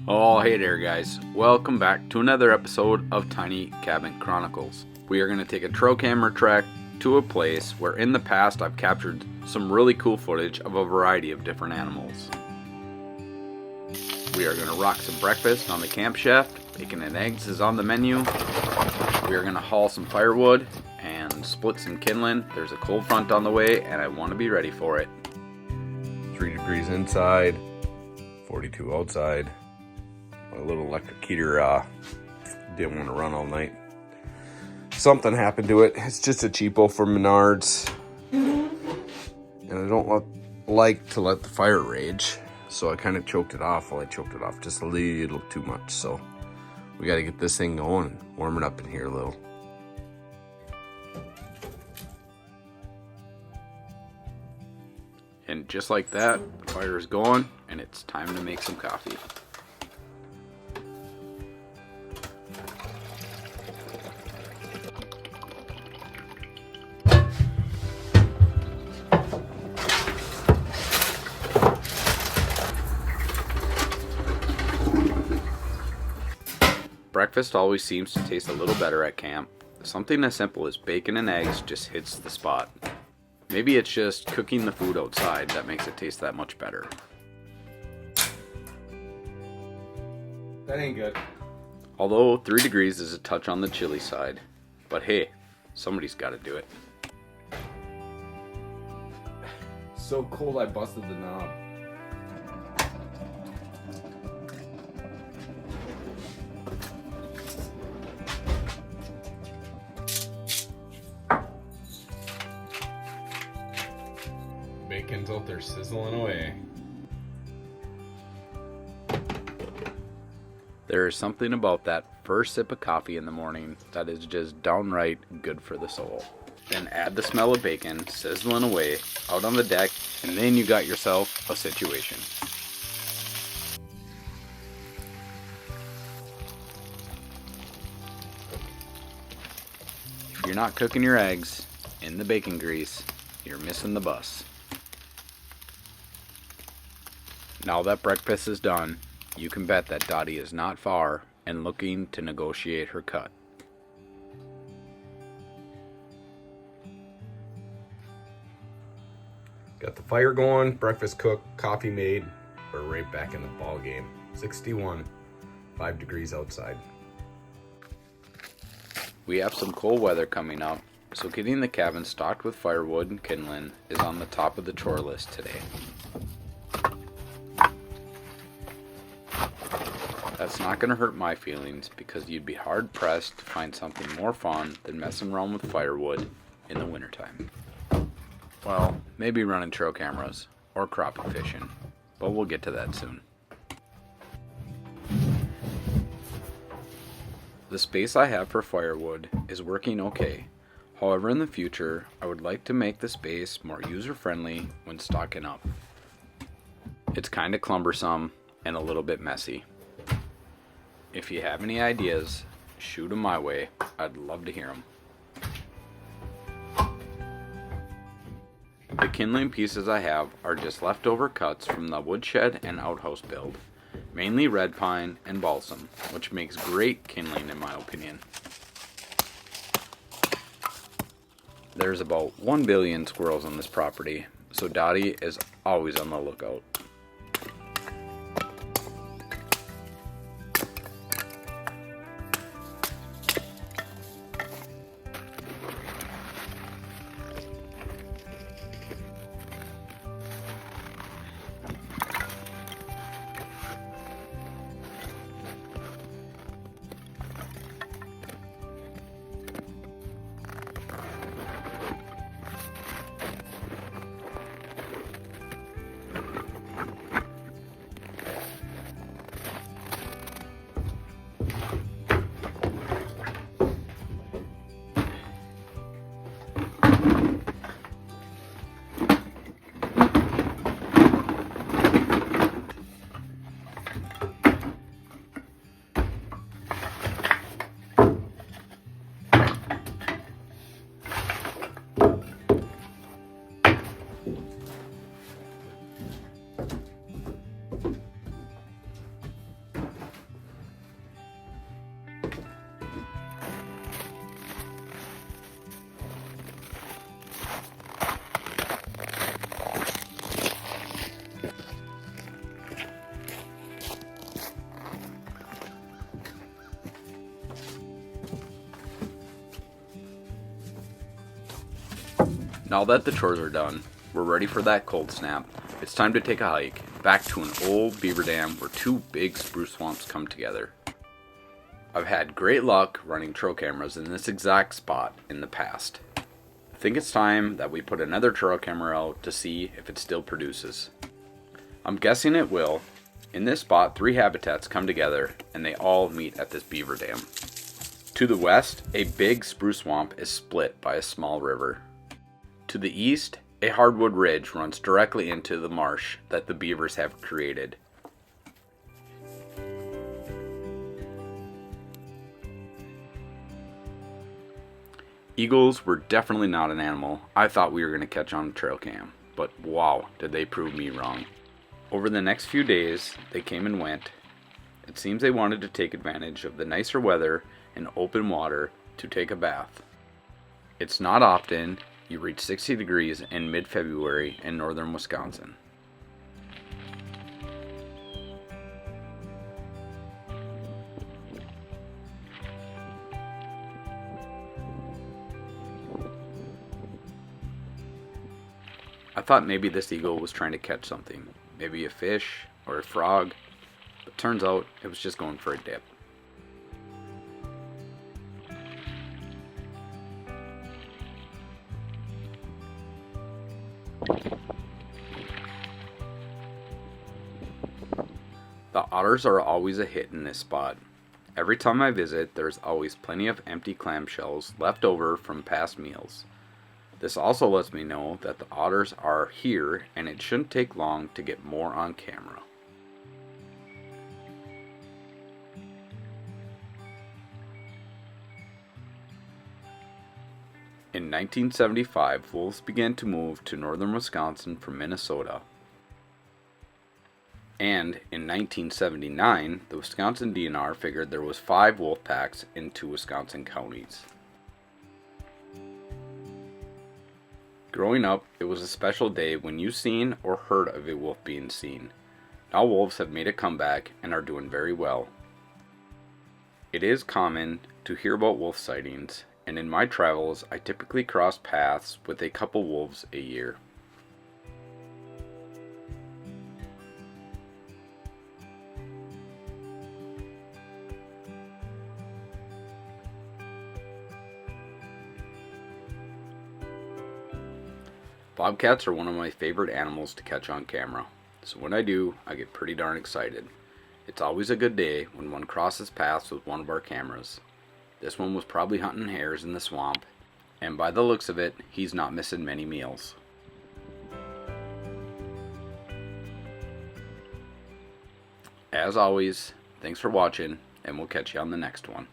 Oh, hey there guys. Welcome back to another episode of Tiny Cabin Chronicles. We are going to take a Trail Camara Trex to a place where in the past I've captured some really cool footage of a variety of different animals. We are going to rock some breakfast on the camp shaft. Bacon and eggs is on the menu. We are going to haul some firewood and split some kindling. There's a cold front on the way and I want to be ready for it. 3 degrees inside, 42 outside. My little electric heater didn't want to run all night. Something happened to it. It's just a cheapo from Menards. And I don't like to let the fire rage. So I kind of choked it off. Well, I choked it off just a little too much. So we got to get this thing going and warm it up in here a little. And just like that, the fire is going and it's time to make some coffee. Breakfast always seems to taste a little better at camp. Something as simple as bacon and eggs just hits the spot. Maybe it's just cooking the food outside that makes it taste that much better. That ain't good. Although 3 degrees is a touch on the chilly side. But hey, somebody's got to do it. So cold I busted the knob. Bacon's out there sizzling away. There is something about that first sip of coffee in the morning that is just downright good for the soul. Then add the smell of bacon sizzling away out on the deck, and then you got yourself a situation. If you're not cooking your eggs in the bacon grease, you're missing the bus. Now that breakfast is done, you can bet that Dottie is not far and looking to negotiate her cut. Got the fire going, breakfast cooked, coffee made. We're right back in the ball game. 61, 5 degrees outside. We have some cold weather coming up, so getting the cabin stocked with firewood and kindling is on the top of the chore list today. That's not going to hurt my feelings because you'd be hard pressed to find something more fun than messing around with firewood in the wintertime. Well, maybe running trail cameras or crappie fishing, but we'll get to that soon. The space I have for firewood is working okay. However, in the future, I would like to make the space more user-friendly when stocking up. It's kind of cumbersome and a little bit messy. If you have any ideas, shoot them my way. I'd love to hear them. The kindling pieces I have are just leftover cuts from the woodshed and outhouse build. Mainly red pine and balsam, which makes great kindling in my opinion. There's about 1 billion squirrels on this property, so Dottie is always on the lookout. Now that the chores are done, we're ready for that cold snap. It's time to take a hike back to an old beaver dam where two big spruce swamps come together. I've had great luck running trail cameras in this exact spot in the past. I think it's time that we put another trail camera out to see if it still produces. I'm guessing it will. In this spot, 3 habitats come together and they all meet at this beaver dam. To the west, a big spruce swamp is split by a small river. To the east, a hardwood ridge runs directly into the marsh that the beavers have created. Eagles were definitely not an animal I thought we were going to catch on trail cam, but wow, did they prove me wrong. Over the next few days, they came and went. It seems they wanted to take advantage of the nicer weather and open water to take a bath. It's not often you reach 60 degrees in mid-February in northern Wisconsin. I thought maybe this eagle was trying to catch something, maybe a fish or a frog, but turns out it was just going for a dip. The otters are always a hit in this spot. Every time I visit, there's always plenty of empty clamshells left over from past meals. This also lets me know that the otters are here and it shouldn't take long to get more on camera. In 1975, wolves began to move to northern Wisconsin from Minnesota. And in 1979, the Wisconsin DNR figured there was 5 wolf packs in 2 Wisconsin counties. Growing up, it was a special day when you seen or heard of a wolf being seen. Now wolves have made a comeback and are doing very well. It is common to hear about wolf sightings, and in my travels, I typically cross paths with a couple wolves a year. Bobcats are one of my favorite animals to catch on camera, so when I do, I get pretty darn excited. It's always a good day when one crosses paths with one of our cameras. This one was probably hunting hares in the swamp, and by the looks of it, he's not missing many meals. As always, thanks for watching, and we'll catch you on the next one.